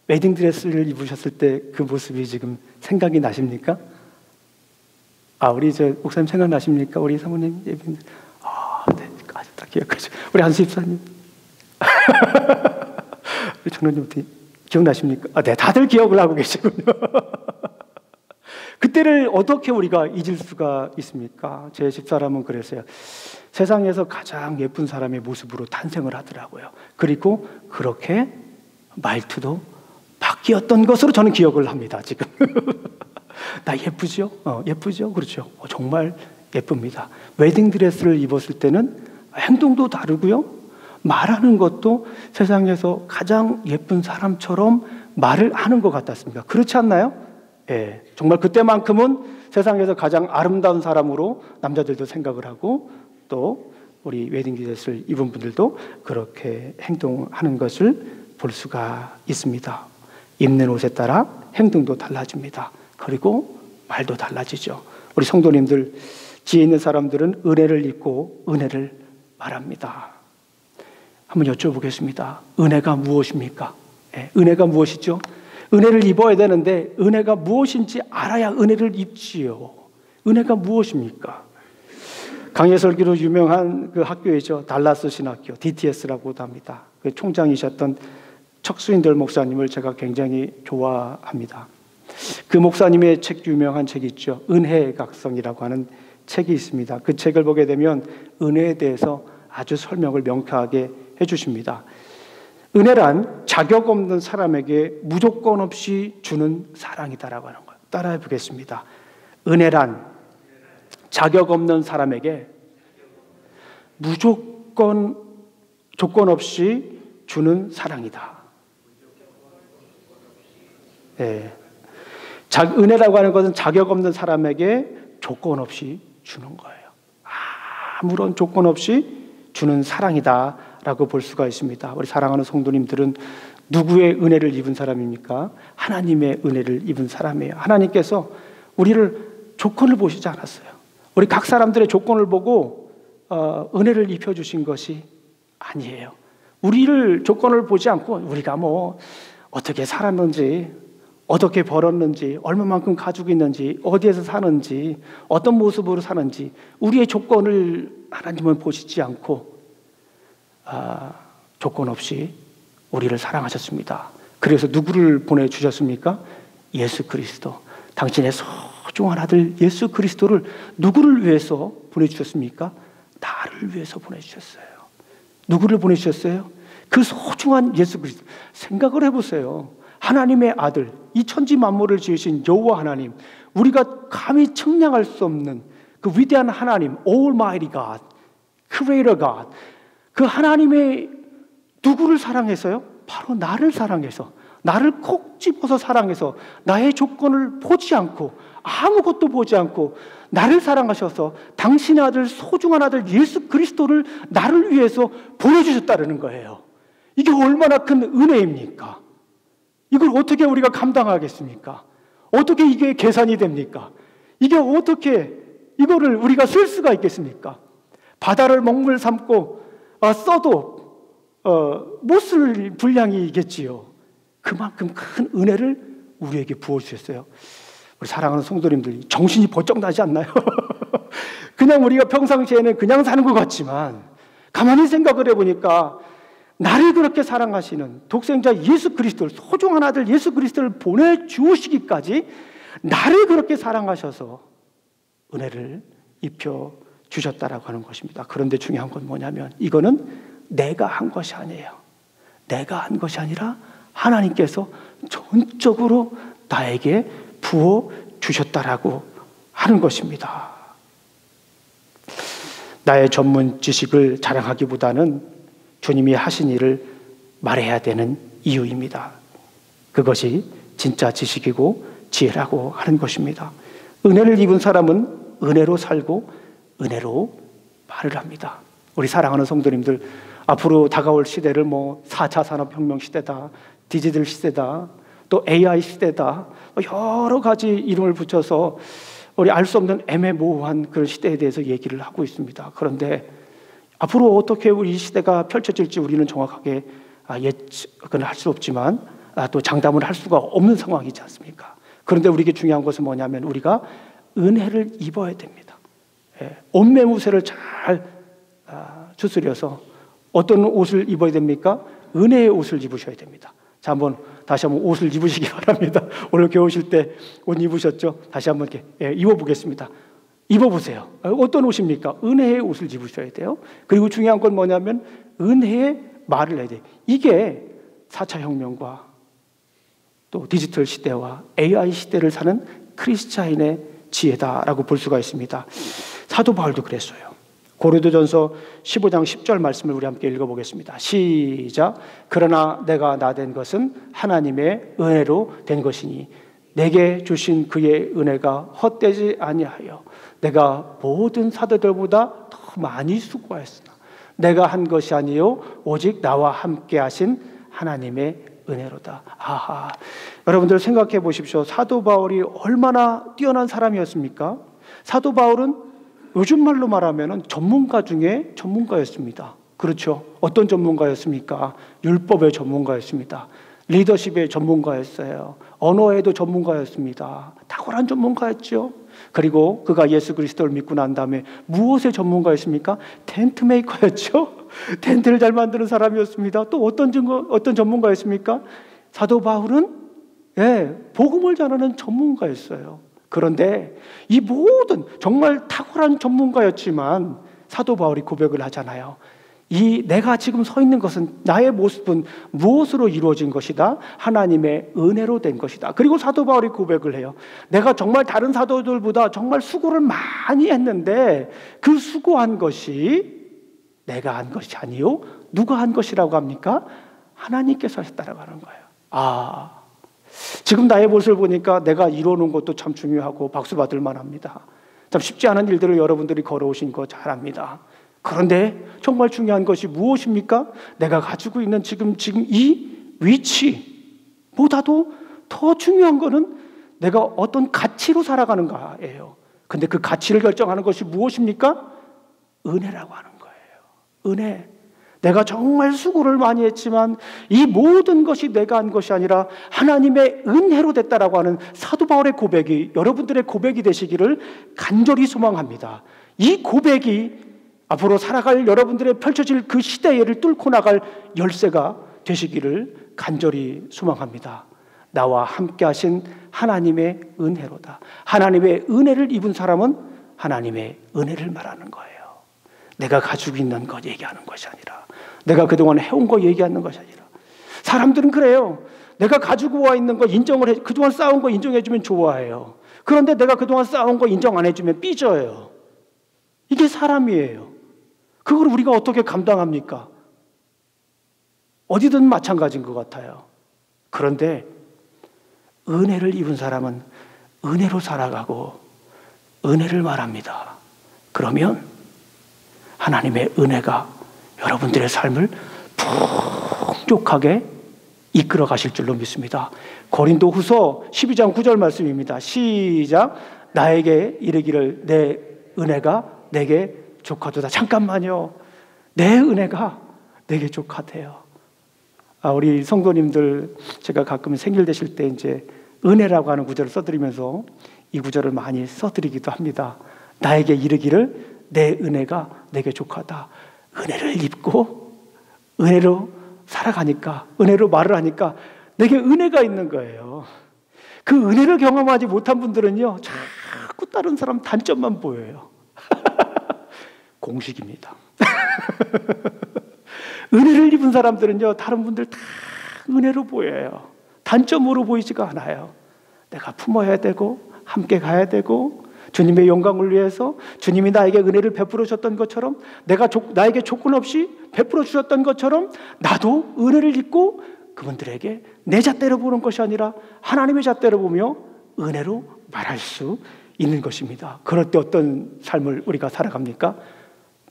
웨딩드레스를 입으셨을 때 그 모습이 지금 생각이 나십니까? 우리 목사님 생각나십니까? 우리 사모님 예비군. 네, 아주 딱 기억하죠. 우리 한수 집사님. 우리 장로님 어떻게 기억나십니까? 네, 다들 기억을 하고 계시군요. 그때를 어떻게 우리가 잊을 수가 있습니까? 제 집사람은 그랬어요. 세상에서 가장 예쁜 사람의 모습으로 탄생을 하더라고요. 그리고 그렇게 말투도 바뀌었던 것으로 저는 기억을 합니다. 지금 나 예쁘죠? 예쁘죠? 그렇죠. 정말 예쁩니다. 웨딩드레스를 입었을 때는 행동도 다르고요, 말하는 것도 세상에서 가장 예쁜 사람처럼 말을 하는 것 같았습니다. 그렇지 않나요? 예, 정말 그때만큼은 세상에서 가장 아름다운 사람으로 남자들도 생각을 하고, 또 우리 웨딩드레스를 입은 분들도 그렇게 행동하는 것을 볼 수가 있습니다. 입는 옷에 따라 행동도 달라집니다. 그리고 말도 달라지죠. 우리 성도님들, 지혜 있는 사람들은 은혜를 입고 은혜를 말합니다. 한번 여쭤보겠습니다. 은혜가 무엇입니까? 네, 은혜가 무엇이죠? 은혜를 입어야 되는데 은혜가 무엇인지 알아야 은혜를 입지요. 은혜가 무엇입니까? 강해설교로 유명한 그 학교이죠. 달라스 신학교, DTS라고도 합니다. 그 총장이셨던 척수인들 목사님을 제가 굉장히 좋아합니다. 그 목사님의 책, 유명한 책이 있죠. 은혜의 각성이라고 하는 책이 있습니다. 그 책을 보게 되면 은혜에 대해서 아주 설명을 명쾌하게 해주십니다. 은혜란 자격 없는 사람에게 무조건 없이 주는 사랑이다라고 하는 거예요. 따라해 보겠습니다. 은혜란 자격 없는 사람에게 무조건 조건 없이 주는 사랑이다. 네. 은혜라고 하는 것은 자격 없는 사람에게 조건 없이 주는 거예요. 아무런 조건 없이 주는 사랑이다라고 볼 수가 있습니다. 우리 사랑하는 성도님들은 누구의 은혜를 입은 사람입니까? 하나님의 은혜를 입은 사람이에요. 하나님께서 우리를 조건을 보시지 않았어요. 우리 각 사람들의 조건을 보고 은혜를 입혀주신 것이 아니에요. 우리를 조건을 보지 않고 우리가 뭐 어떻게 살았는지, 어떻게 벌었는지, 얼마만큼 가지고 있는지, 어디에서 사는지, 어떤 모습으로 사는지, 우리의 조건을 하나님은 보시지 않고 조건 없이 우리를 사랑하셨습니다. 그래서 누구를 보내주셨습니까? 예수 그리스도. 당신의 소중한 아들 예수 그리스도를 누구를 위해서 보내주셨습니까? 나를 위해서 보내주셨어요. 누구를 보내주셨어요? 그 소중한 예수 그리스도. 생각을 해보세요. 하나님의 아들, 이 천지 만물을 지으신 여호와 하나님, 우리가 감히 측량할 수 없는 그 위대한 하나님, Almighty God, Creator God, 그 하나님의 누구를 사랑해서요? 바로 나를 사랑해서, 나를 콕 집어서 사랑해서, 나의 조건을 보지 않고, 아무것도 보지 않고 나를 사랑하셔서 당신의 아들, 소중한 아들 예수 그리스도를 나를 위해서 보내주셨다는 거예요. 이게 얼마나 큰 은혜입니까? 이걸 어떻게 우리가 감당하겠습니까? 어떻게 이게 계산이 됩니까? 이게 어떻게 이거를 우리가 쓸 수가 있겠습니까? 바다를 먹물 삼고 써도 못 쓸 분량이겠지요. 그만큼 큰 은혜를 우리에게 부어주셨어요. 우리 사랑하는 성도님들, 정신이 번쩍 나지 않나요? 그냥 우리가 평상시에는 그냥 사는 것 같지만 가만히 생각을 해보니까 나를 그렇게 사랑하시는 독생자 예수 그리스도를, 소중한 아들 예수 그리스도를 보내주시기까지 나를 그렇게 사랑하셔서 은혜를 입혀주셨다라고 하는 것입니다. 그런데 중요한 건 뭐냐면 이거는 내가 한 것이 아니에요. 내가 한 것이 아니라 하나님께서 전적으로 나에게 부어주셨다라고 하는 것입니다. 나의 전문 지식을 자랑하기보다는 주님이 하신 일을 말해야 되는 이유입니다. 그것이 진짜 지식이고 지혜라고 하는 것입니다. 은혜를 입은 사람은 은혜로 살고 은혜로 말을 합니다. 우리 사랑하는 성도님들, 앞으로 다가올 시대를 4차 산업혁명 시대다, 디지털 시대다, 또 AI 시대다, 여러 가지 이름을 붙여서 우리 알 수 없는 애매모호한 그런 시대에 대해서 얘기를 하고 있습니다. 그런데 앞으로 어떻게 우리 시대가 펼쳐질지 우리는 정확하게 예측은 할 수 없지만 또 장담을 할 수가 없는 상황이지 않습니까? 그런데 우리에게 중요한 것은 뭐냐면 우리가 은혜를 입어야 됩니다. 옷매무새를 잘 추스려서 어떤 옷을 입어야 됩니까? 은혜의 옷을 입으셔야 됩니다. 자, 다시 한번 옷을 입으시기 바랍니다. 오늘 겨우 오실 때 옷 입으셨죠? 다시 한번 이렇게 입어보겠습니다. 입어보세요. 어떤 옷입니까? 은혜의 옷을 입으셔야 돼요. 그리고 중요한 건 뭐냐면 은혜의 말을 해야 돼요. 이게 4차 혁명과 또 디지털 시대와 AI 시대를 사는 크리스찬의 지혜다라고 볼 수가 있습니다. 사도 바울도 그랬어요. 고린도전서 15장 10절 말씀을 우리 함께 읽어보겠습니다. 시작. 그러나 내가 나된 것은 하나님의 은혜로 된 것이니 내게 주신 그의 은혜가 헛되지 아니하여 내가 모든 사도들보다 더 많이 수고하였으나 내가 한 것이 아니요 오직 나와 함께 하신 하나님의 은혜로다. 아하, 여러분들 생각해 보십시오. 사도 바울이 얼마나 뛰어난 사람이었습니까? 사도 바울은 요즘 말로 말하면 전문가 중에 전문가였습니다. 그렇죠? 어떤 전문가였습니까? 율법의 전문가였습니다. 리더십의 전문가였어요. 언어에도 전문가였습니다. 탁월한 전문가였죠. 그리고 그가 예수 그리스도를 믿고 난 다음에 무엇의 전문가였습니까? 텐트 메이커였죠. 텐트를 잘 만드는 사람이었습니다. 또 어떤 전문가였습니까? 사도 바울은 복음을 전하는 전문가였어요. 그런데 이 모든 정말 탁월한 전문가였지만 사도 바울이 고백을 하잖아요. 내가 지금 서 있는 것은 나의 모습은 무엇으로 이루어진 것이다? 하나님의 은혜로 된 것이다. 그리고 사도 바울이 고백을 해요. 내가 정말 다른 사도들보다 정말 수고를 많이 했는데 그 수고한 것이 내가 한 것이 아니요 누가 한 것이라고 합니까? 하나님께서 하셨다라고 하는 거예요. 지금 나의 모습을 보니까 내가 이뤄놓은 것도 참 중요하고 박수 받을 만합니다. 참 쉽지 않은 일들을 여러분들이 걸어오신 거 잘 압니다. 그런데 정말 중요한 것이 무엇입니까? 내가 가지고 있는 지금 이 위치보다도 더 중요한 것은 내가 어떤 가치로 살아가는가예요. 근데 그 가치를 결정하는 것이 무엇입니까? 은혜라고 하는 거예요. 은혜. 내가 정말 수고를 많이 했지만 이 모든 것이 내가 한 것이 아니라 하나님의 은혜로 됐다라고 하는 사도 바울의 고백이 여러분들의 고백이 되시기를 간절히 소망합니다. 이 고백이 앞으로 살아갈 여러분들의 펼쳐질 그 시대를 뚫고 나갈 열쇠가 되시기를 간절히 소망합니다. 나와 함께 하신 하나님의 은혜로다. 하나님의 은혜를 입은 사람은 하나님의 은혜를 말하는 거예요. 내가 가지고 있는 것 얘기하는 것이 아니라 내가 그동안 해온 거 얘기하는 것이 아니라 사람들은 그래요. 내가 가지고 와 있는 거 인정을 해, 그동안 쌓은 거 인정해주면 좋아해요. 그런데 내가 그동안 쌓은 거 인정 안 해주면 삐져요. 이게 사람이에요. 그걸 우리가 어떻게 감당합니까? 어디든 마찬가지인 것 같아요. 그런데 은혜를 입은 사람은 은혜로 살아가고 은혜를 말합니다. 그러면 하나님의 은혜가 여러분들의 삶을 풍족하게 이끌어 가실 줄로 믿습니다. 고린도후서 12장 9절 말씀입니다. 시작. 나에게 이르기를 내 은혜가 내게 족하도다. 잠깐만요. 내 은혜가 내게 족하대요. 우리 성도님들 제가 가끔 생일 되실 때 이제 은혜라고 하는 구절을 써드리면서 이 구절을 많이 써드리기도 합니다. 나에게 이르기를 내 은혜가 내게 족하다. 은혜를 입고 은혜로 살아가니까 은혜로 말을 하니까 내게 은혜가 있는 거예요. 그 은혜를 경험하지 못한 분들은요 자꾸 다른 사람 단점만 보여요. 공식입니다. 은혜를 입은 사람들은요 다른 분들 다 은혜로 보여요. 단점으로 보이지가 않아요. 내가 품어야 되고 함께 가야 되고 주님의 영광을 위해서 주님이 나에게 은혜를 베풀어 주셨던 것처럼 나에게 조건 없이 베풀어 주셨던 것처럼 나도 은혜를 입고 그분들에게 내 잣대로 보는 것이 아니라 하나님의 잣대로 보며 은혜로 말할 수 있는 것입니다. 그럴 때 어떤 삶을 우리가 살아갑니까?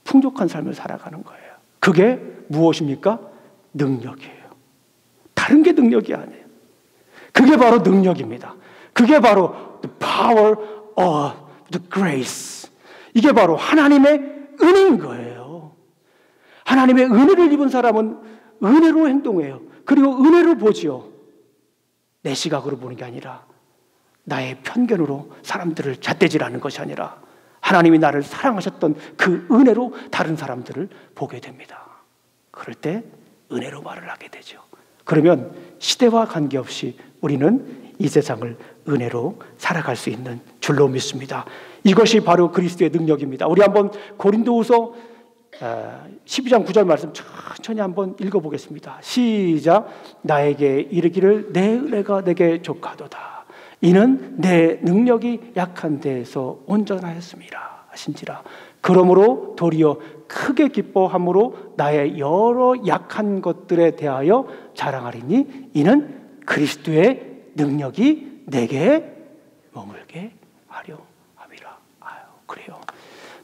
풍족한 삶을 살아가는 거예요. 그게 무엇입니까? 능력이에요. 다른 게 능력이 아니에요. 그게 바로 능력입니다. 그게 바로 the power of the grace. 이게 바로 하나님의 은혜인 거예요. 하나님의 은혜를 입은 사람은 은혜로 행동해요. 그리고 은혜로 보지요. 내 시각으로 보는 게 아니라 나의 편견으로 사람들을 잣대질하는 것이 아니라 하나님이 나를 사랑하셨던 그 은혜로 다른 사람들을 보게 됩니다. 그럴 때 은혜로 말을 하게 되죠. 그러면 시대와 관계없이 우리는 이 세상을 은혜로 살아갈 수 있는 줄로 믿습니다. 이것이 바로 그리스도의 능력입니다. 우리 한번 고린도후서 12장 9절 말씀 천천히 한번 읽어보겠습니다. 시작. 나에게 이르기를 내 은혜가 내게 족하도다. 이는 내 능력이 약한 데에서 온전하였습니다 하신지라. 그러므로 도리어 크게 기뻐함으로 나의 여러 약한 것들에 대하여 자랑하리니 이는 그리스도의 능력이 내게 머물게 하려 함이라. 그래요.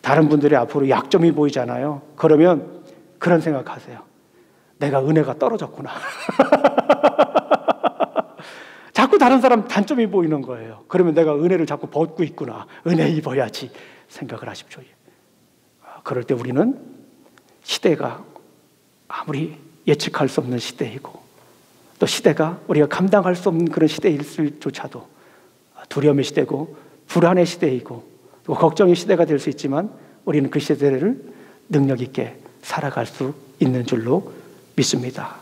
다른 분들이 앞으로 약점이 보이잖아요. 그러면 그런 생각하세요. 내가 은혜가 떨어졌구나. 자꾸 다른 사람 단점이 보이는 거예요. 그러면 내가 은혜를 자꾸 벗고 있구나. 은혜 입어야지 생각을 하십시오. 그럴 때 우리는 시대가 아무리 예측할 수 없는 시대이고 또 시대가 우리가 감당할 수 없는 그런 시대일조차도 두려움의 시대고 불안의 시대이고 또 걱정의 시대가 될 수 있지만 우리는 그 시대를 능력 있게 살아갈 수 있는 줄로 믿습니다.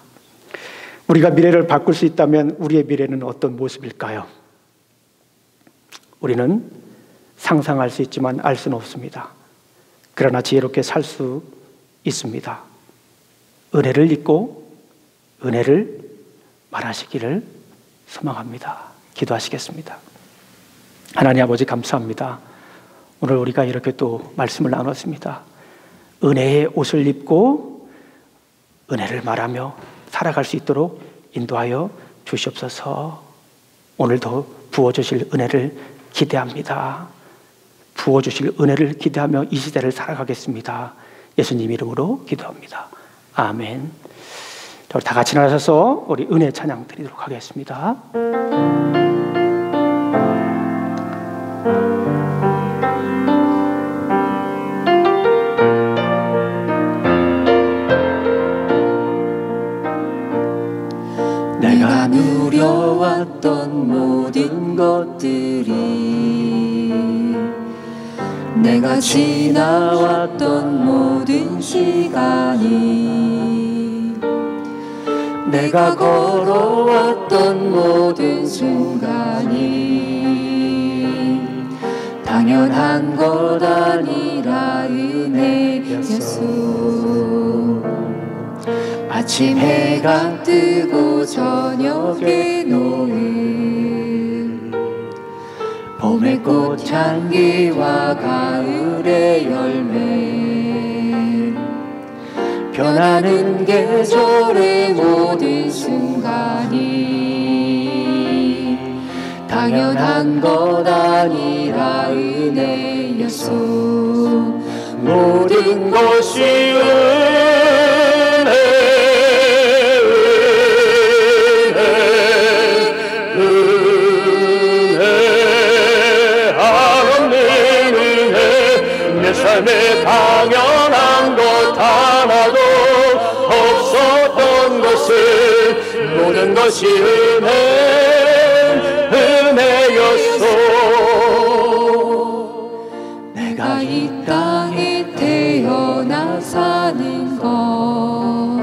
우리가 미래를 바꿀 수 있다면 우리의 미래는 어떤 모습일까요? 우리는 상상할 수 있지만 알 수는 없습니다. 그러나 지혜롭게 살 수 있습니다. 은혜를 잊고 은혜를 말하시기를 소망합니다. 기도하시겠습니다. 하나님 아버지 감사합니다. 오늘 우리가 이렇게 또 말씀을 나눴습니다. 은혜의 옷을 입고 은혜를 말하며 살아갈 수 있도록 인도하여 주시옵소서. 오늘도 부어주실 은혜를 기대합니다. 부어주실 은혜를 기대하며 이 시대를 살아가겠습니다. 예수님 이름으로 기도합니다. 아멘. 다 같이 나서서 우리 은혜 찬양 드리도록 하겠습니다. 내가 누려왔던 모든 것들이 내가 지나왔던 모든 시간이 내가 걸어왔던 모든 순간이 당연한 것 아니라 은혜였소. 아침 해가 뜨고 저녁에 노을 봄의 꽃향기와 가을의 열매 변하는 계절의 모든 순간이 당연한 것 아니라 은혜였소. 모든 것이 삶에 당연한 것 하나도 없었던 것을 모든 것이 은혜였소. 내가 이 땅에 태어나 사는 것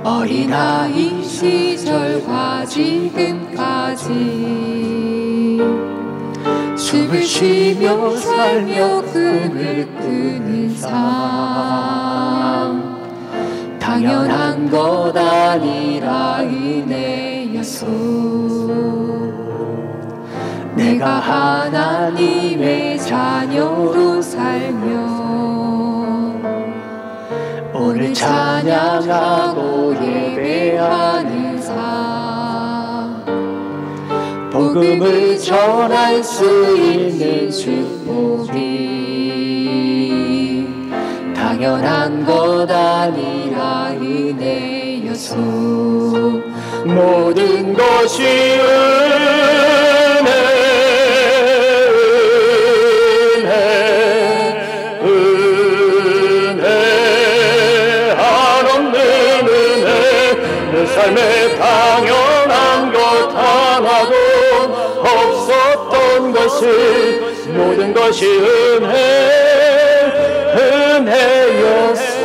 어린아이 시절과 지금까지 숨을 쉬며 살며 꿈을 꾸는 삶 당연한 것 아니라 은혜였소. 내가 내가 하나님의 자녀로 살며 오늘 찬양하고 예배하는 삶 복음을 전할 수 있는 축복이 당연한 것 아니라 은혜여서 모든 것이 은혜 한없는 은혜 내 삶에 당연한 것 하나도 없었던 것을 모든 것이 은혜였소.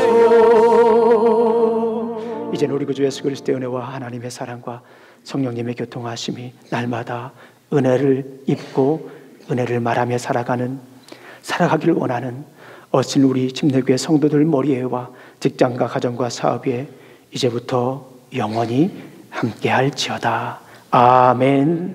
이제는 우리 구주 예수 그리스도의 은혜와 하나님의 사랑과 성령님의 교통하심이 날마다 은혜를 입고 은혜를 말하며 살아가길 원하는 어신 우리 침례교회 성도들 머리에와 직장과 가정과 사업에 이제부터 영원히 함께할지어다. 아멘.